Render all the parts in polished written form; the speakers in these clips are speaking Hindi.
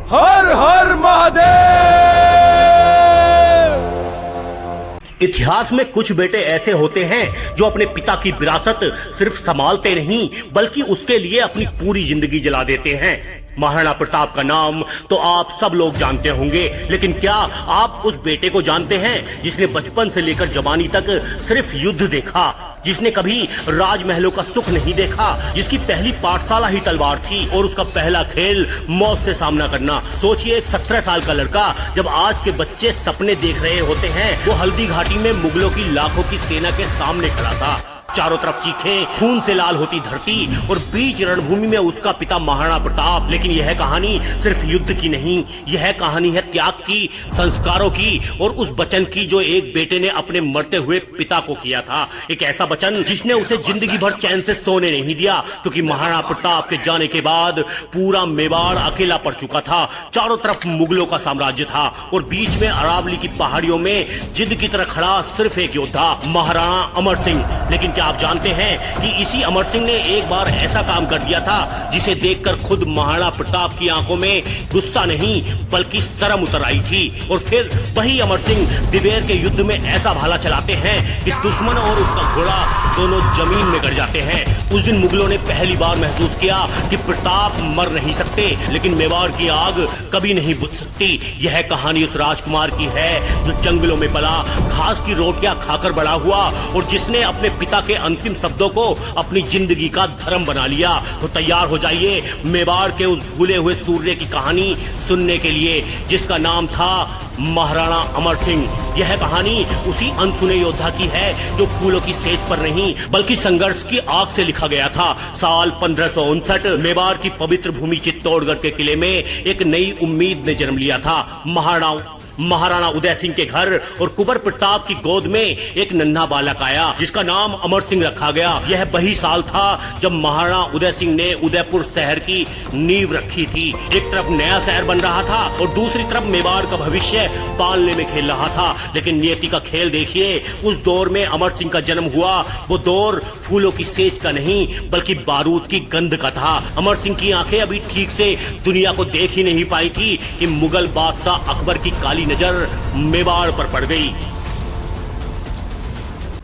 हर हर महादेव। इतिहास में कुछ बेटे ऐसे होते हैं जो अपने पिता की विरासत सिर्फ संभालते नहीं बल्कि उसके लिए अपनी पूरी जिंदगी जला देते हैं। महाराणा प्रताप का नाम तो आप सब लोग जानते होंगे, लेकिन क्या आप उस बेटे को जानते हैं जिसने बचपन से लेकर जवानी तक सिर्फ युद्ध देखा, जिसने कभी राजमहलों का सुख नहीं देखा, जिसकी पहली पाठशाला ही तलवार थी और उसका पहला खेल मौत से सामना करना। सोचिए, एक 17 साल का लड़का जब आज के बच्चे सपने देख रहे होते हैं, वो हल्दी घाटी में मुगलों की लाखों की सेना के सामने खड़ा था। चारों तरफ चीखें, खून से लाल होती धरती और बीच रणभूमि में उसका पिता महाराणा प्रताप। लेकिन यह कहानी सिर्फ युद्ध की नहीं, यह कहानी है त्याग की, संस्कारों की और उस वचन की जो एक बेटे ने अपने मरते हुए पिता को किया था। एक ऐसा वचन जिसने उसे जिंदगी भर चैन से सोने नहीं दिया, क्योंकि महाराणा प्रताप के जाने के बाद पूरा मेवाड़ अकेला पड़ चुका था। चारों तरफ मुगलों का साम्राज्य था और बीच में अरावली की पहाड़ियों में जिद की तरह खड़ा सिर्फ एक योद्धा, महाराणा अमर सिंह। लेकिन क्या आप जानते हैं कि इसी अमर सिंह ने एक बार ऐसा काम कर दिया था जिसे देखकर खुद महाराणा प्रताप की आंखों में गुस्सा नहीं बल्कि शर्म उतर आई थी। और फिर वही अमर सिंह दिवेर के युद्ध में ऐसा भाला चलाते हैं कि दुश्मन और उसका घोड़ा दोनों जमीन में गिर जाते हैं। उस दिन मुगलों ने पहली बार महसूस किया कि प्रताप मर नहीं सकते, लेकिन मेवाड़ की आग कभी नहीं बुझ सकती। यह कहानी उस राजकुमार की है जो जंगलों में पला, घास की रोटियां खाकर बड़ा हुआ और जिसने अपने पिता के अंतिम शब्दों को अपनी जिंदगी का धर्म बना लिया। तो तैयार हो जाइए मेवाड़ के उस भूले हुए सूर्य की कहानी सुनने के लिए, जिसका नाम था महाराणा अमर सिंह। यह कहानी उसी अनसुने योद्धा की है जो फूलों की सेज पर नहीं बल्कि संघर्ष की आग से लिखा गया था। साल 1559 मेवाड़ की पवित्र भूमि चित्तौड़गढ़ के किले में एक नई उम्मीद ने जन्म लिया था। महाराणा उदय सिंह के घर और कुंवर प्रताप की गोद में एक नन्हा बालक आया जिसका नाम अमर सिंह रखा गया। यह वही साल था जब महाराणा उदय सिंह ने उदयपुर शहर की नींव रखी थी। एक तरफ नया शहर बन रहा था और दूसरी तरफ मेवाड़ का भविष्य पालने में खेल रहा था। लेकिन नियति का खेल देखिए, उस दौर में अमर सिंह का जन्म हुआ वो दौर फूलों की सेज का नहीं बल्कि बारूद की गंध का था। अमर सिंह की आंखें अभी ठीक से दुनिया को देख ही नहीं पाई थी कि मुगल बादशाह अकबर की काली नजर मेवाड़ पर पड़ गई।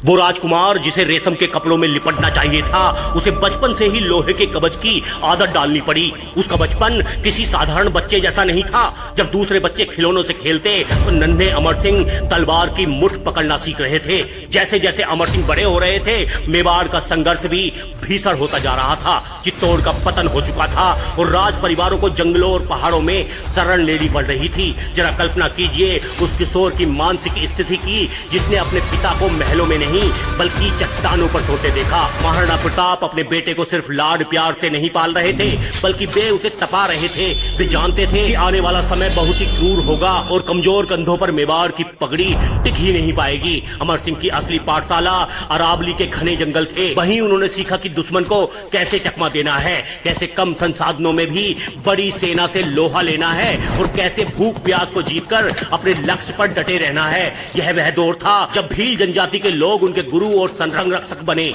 वो राजकुमार जिसे रेशम के कपड़ों में लिपटना चाहिए था, उसे बचपन से ही लोहे के कवच की आदत डालनी पड़ी। उसका बचपन किसी साधारण बच्चे जैसा नहीं था। जब दूसरे बच्चे खिलौनों से खेलते तो नन्हे अमर सिंह तलवार की मुठ पकड़ना सीख रहे थे। जैसे जैसे अमर सिंह बड़े हो रहे थे, मेवाड़ का संघर्ष भी भीषण होता जा रहा था। चित्तौड़ का पतन हो चुका था और राज परिवारों को जंगलों और पहाड़ों में शरण लेनी पड़ रही थी। जरा कल्पना कीजिए उस किशोर की मानसिक स्थिति की जिसने अपने पिता को महलों में नहीं बल्कि चट्टानों पर सोते देखा। महाराणा प्रताप अपने बेटे को सिर्फ लाड प्यार से नहीं पाल रहे थे बल्कि वे उसे तपा रहे थे। वे जानते थे कि आने वाला समय बहुत ही क्रूर होगा और कमजोर कंधों पर मेवाड़ की पगड़ी टिक ही नहीं पाएगी। अमर सिंह की असली पाठशाला अरावली के घने जंगल थे। वहीं उन्होंने सीखा कि दुश्मन को कैसे चकमा देना है, कैसे कम संसाधनों में भी बड़ी सेना से लोहा लेना है और कैसे भूख प्यास को जीतकर अपने लक्ष्य पर डटे रहना है। यह वह दौर था जब भील जनजाति के लोग उनके गुरु और संरक्षक बने।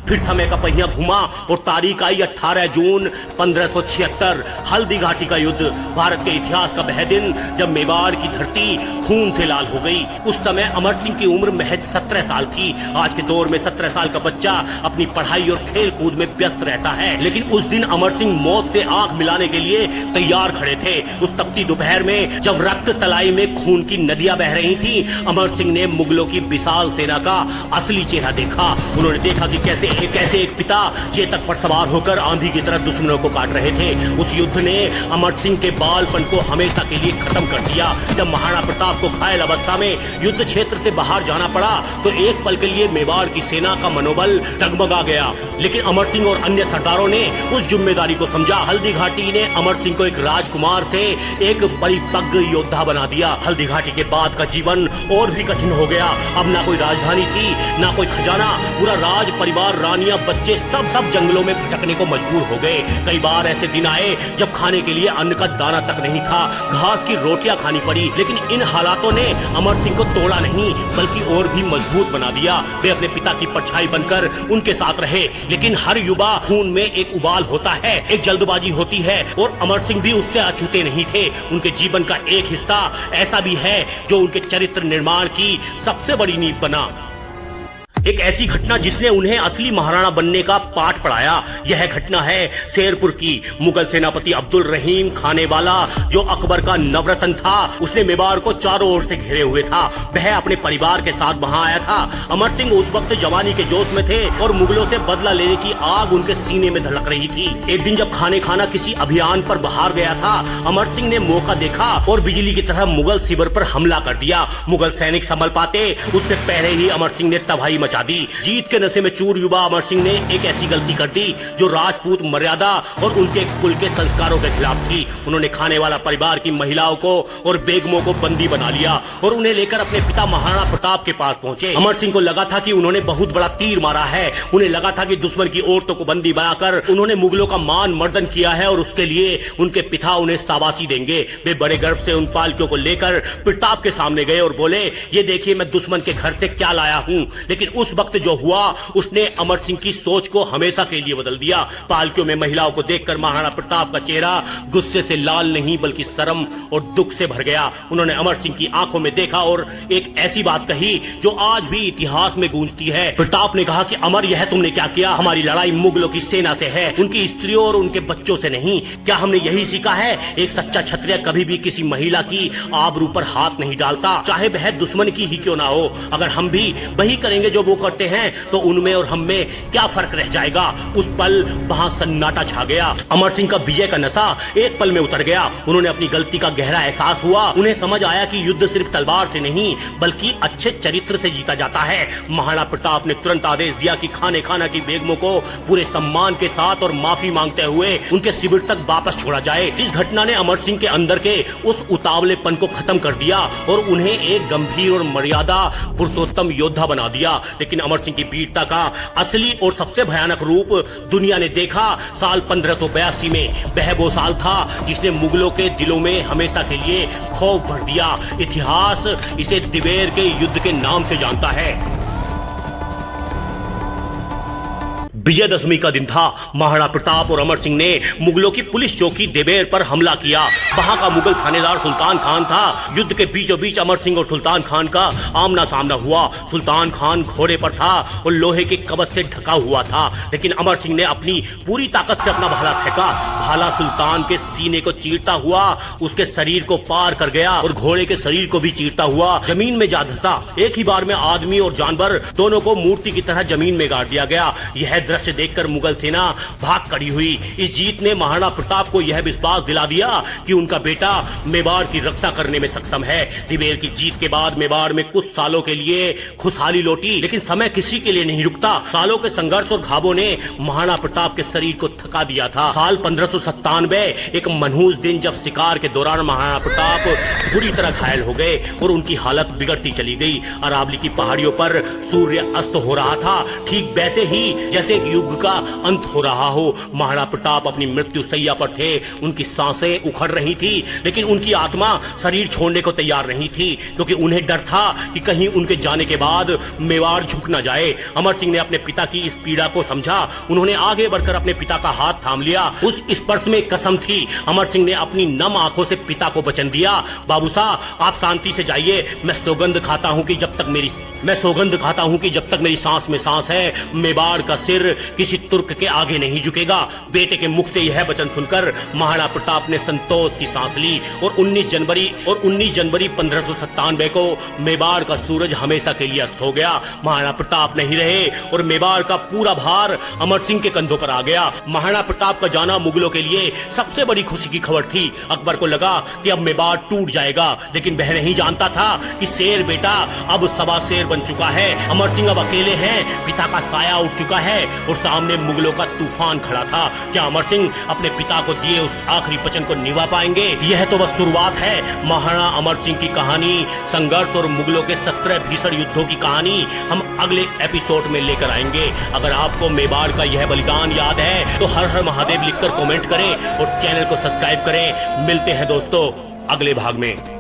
फिर समय का पहिया घुमा और तारीख आई 18 जून 1576, हल्दी घाटी का युद्ध, भारत के इतिहास का वह दिन जब मेवाड़ की धरती खून से लाल हो गई। उस समय अमर सिंह की उम्र महज 17 साल थी। आज के दौर में 17 साल का बच्चा अपनी पढ़ाई और खेल कूद में व्यस्त रहता है, लेकिन उस दिन अमर सिंह मौत से आंख मिलाने के लिए तैयार खड़े थे। उस तपती दोपहर में जब रक्त तलाई में खून की नदियां बह रही थी, अमर सिंह ने मुगलों की विशाल सेना का असली चेहरा देखा। उन्होंने देखा कि कैसे एक पिता चेतक पर सवार होकर आंधी की तरह दुश्मनों को काट रहे थे। उस युद्ध ने अमर सिंह के बालपन को हमेशा के लिए खत्म कर दिया। जब महाराणा प्रताप को घायल अवस्था में युद्ध क्षेत्र से बाहर जाना पड़ा तो एक पल के लिए मेवाड़ की सेना का मनोबल डगमगा गया। लेकिन अमर सिंह और अन्य सरदारों ने उस जिम्मेदारी को समझा। हल्दी घाटी ने अमर सिंह को एक राजकुमार से एक परिपक्व योद्धा बना दिया। हल्दी घाटी के बाद का जीवन और भी कठिन हो गया। अब ना कोई राजधानी थी, ना कोई खजाना। पूरा राज परिवार रानियां, बच्चे सब जंगलों में भटकने को मजबूर हो गए। कई बार ऐसे दिन आए जब खाने के लिए अन्न का दाना तक नहीं था, घास की रोटियां खानी पड़ी। लेकिन इन हालातों ने अमर सिंह को तोड़ा नहीं बल्कि और भी मजबूत बना दिया। वे अपने पिता की परछाई बनकर उनके साथ रहे। लेकिन हर युवा खून में एक उबाल होता है, एक जल्दबाजी होती है, और अमर सिंह भी उससे अछूते नहीं थे। उनके जीवन का एक हिस्सा ऐसा भी है जो उनके चरित्र निर्माण की सबसे बड़ी नींव बना। एक ऐसी घटना जिसने उन्हें असली महाराणा बनने का पाठ पढ़ाया। यह घटना है शेरपुर की। मुगल सेनापति अब्दुल रहीम खानेवाला, जो अकबर का नवरत्न था, उसने मेवाड़ को चारों ओर से घेरे हुए था। वह अपने परिवार के साथ वहां आया था। अमर सिंह उस वक्त जवानी के जोश में थे और मुगलों से बदला लेने की आग उनके सीने में धड़क रही थी। एक दिन जब खाने खाना किसी अभियान पर बाहर गया था, अमर सिंह ने मौका देखा और बिजली की तरह मुगल शिविर पर हमला कर दिया। मुगल सैनिक संभल पाते उससे पहले ही अमर सिंह ने तबाही मचा दी। जीत के नशे में चूर युवा अमर सिंह ने एक ऐसी गलती कर दी जो राजपूत मर्यादा और उनके कुल के संस्कारों के खिलाफ थी। उन्होंने खाने वाला परिवार की महिलाओं को और बेगमों को बंदी बना लिया और उन्हें लेकर अपने पिता महाराणा प्रताप के पास पहुंचे। अमर सिंह को लगा था कि उन्होंने बहुत बड़ा तीर मारा है। उन्हें लगा था कि दुश्मन की औरतों को बंदी बनाकर उन्होंने मुगलों का मान मर्दन किया है और उसके लिए उनके पिता उन्हें शाबाशी देंगे। वे बड़े गर्व से उन पालकियों को लेकर प्रताप के सामने गए और बोले, ये देखिए मैं दुश्मन के घर से क्या लाया हूँ। लेकिन उस वक्त जो हुआ उसने अमर सिंह की सोच को हमेशा के लिए बदल दिया। पालकियों में महिलाओं को देखकर महाराणा प्रताप का चेहरा गुस्से से लाल नहीं बल्कि शर्म और दुख से भर गया। उन्होंने अमर सिंह की आंखों में देखा और एक ऐसी बात कही जो आज भी इतिहास में गूंजती है। प्रताप ने कहा कि अमर, यह तुमने क्या किया? हमारी लड़ाई मुगलों की सेना से है, उनकी स्त्रियों और उनके बच्चों से नहीं। क्या हमने यही सीखा है? एक सच्चा क्षत्रिय कभी भी किसी महिला की आबरू पर हाथ नहीं डालता, चाहे वह दुश्मन की ही क्यों ना हो। अगर हम भी वही करेंगे जो वो करते हैं तो उनमें और हम में क्या फर्क रह जाएगा? उस पल वहां सन्नाटा छा गया। अमर सिंह का विजय का नशा एक पल में उतर गया। उन्होंने अपनी गलती का गहरा एहसास हुआ। उन्हें समझ आया कि युद्ध सिर्फ तलवार से नहीं बल्कि अच्छे चरित्र से जीता जाता है। महाराणा प्रताप ने तुरंत आदेश दिया कि खाने खाना की बेगमों को पूरे सम्मान के साथ और माफी मांगते हुए उनके शिविर तक वापस छोड़ा जाए। इस घटना ने अमर सिंह के अंदर के उस उतावलेपन को खत्म कर दिया और उन्हें एक गंभीर और मर्यादा पुरुषोत्तम योद्धा बना दिया। लेकिन अमर सिंह की वीरता का असली और सबसे भयानक रूप दुनिया ने देखा साल 1582 में। वह वो साल था जिसने मुगलों के दिलों में हमेशा के लिए खौफ भर दिया। इतिहास इसे दिवेर के युद्ध के नाम से जानता है। विजयदशमी का दिन था। महाराणा प्रताप और अमर सिंह ने मुगलों की पुलिस चौकी देवेर पर हमला किया। वहां का मुगल थानेदार सुल्तान खान था। युद्ध के बीचों बीच अमर सिंह और सुल्तान खान का आमना सामना हुआ। सुल्तान खान घोड़े पर था और लोहे के कवच से ढका हुआ था, लेकिन अमर सिंह ने अपनी पूरी ताकत से अपना भाला फेंका। भाला सुल्तान के सीने को चीरता हुआ उसके शरीर को पार कर गया और घोड़े के शरीर को भी चीरता हुआ जमीन में जा धंसा। एक ही बार में आदमी और जानवर दोनों को मूर्ति की तरह जमीन में गाड़ दिया गया। यह दृश्य देखकर मुगल सेना भाग खड़ी हुई। इस जीत ने महाराणा प्रताप को यह विश्वास दिला दिया कि उनका बेटा मेवाड़ की रक्षा करने में सक्षम है। दिवेर की जीत के बाद मेवाड़ में कुछ सालों के लिए खुशहाली लौटी, लेकिन समय किसी के लिए नहीं रुकता। सालों के संघर्ष और घावों ने महाराणा प्रताप के शरीर को थका दिया था। साल 1597 एक मनहूस दिन जब शिकार के दौरान महाराणा प्रताप बुरी तरह घायल हो गए और उनकी हालत बिगड़ती चली गई। अरावली की पहाड़ियों पर सूर्य अस्त हो रहा था, ठीक वैसे ही जैसे एक युग का अंत हो रहा हो। महाराणा प्रताप अपनी मृत्यु सैया पर थे। उनकी सांसें उखड़ रही थी, लेकिन उनकी आत्मा शरीर छोड़ने को तैयार नहीं थी, क्योंकि उन्हें डर था कि कहीं उनके जाने के बाद मेवाड़ झुक न जाए। अमर सिंह ने अपने पिता की इस पीड़ा को समझा। उन्होंने आगे बढ़कर अपने पिता का हाथ थाम लिया। उस स्पर्श में कसम थी। अमर सिंह ने अपनी नम आंखों से पिता को वचन दिया, बाबू साहब आप शांति से जाइए। मैं सौगंध खाता हूं कि जब तक मेरी सांस में सांस है, मेवाड़ का सिर किसी तुर्क के आगे नहीं झुकेगा। बेटे के मुख से यह वचन सुनकर महाराणा प्रताप ने संतोष की सांस ली और 19 जनवरी 1597 को मेवाड़ का सूरज हमेशा के लिए अस्त हो गया। महाराणा प्रताप नहीं रहे और मेवाड़ का पूरा भार अमर सिंह के कंधों पर आ गया। महाराणा प्रताप का जाना मुगलों के लिए सबसे बड़ी खुशी की खबर थी। अकबर को लगा कि अब मेवाड़ टूट जाएगा, लेकिन वह नहीं जानता था कि शेर बेटा अब सवा शेर बन चुका है। अमर सिंह अब अकेले हैं, पिता का साया उठ चुका है और सामने मुगलों का तूफान खड़ा था। क्या अमर सिंह अपने पिता को दिए उस आखिरी वचन को निभा पाएंगे? यह तो बस शुरुआत है। महाराणा अमर सिंह की कहानी, संघर्ष और मुगलों के 17 भीषण युद्धों की कहानी हम अगले एपिसोड में लेकर आएंगे। अगर आपको मेवाड़ का यह बलिदान याद है तो हर हर महादेव लिखकर कमेंट करें और चैनल को सब्सक्राइब करें। मिलते हैं दोस्तों अगले भाग में।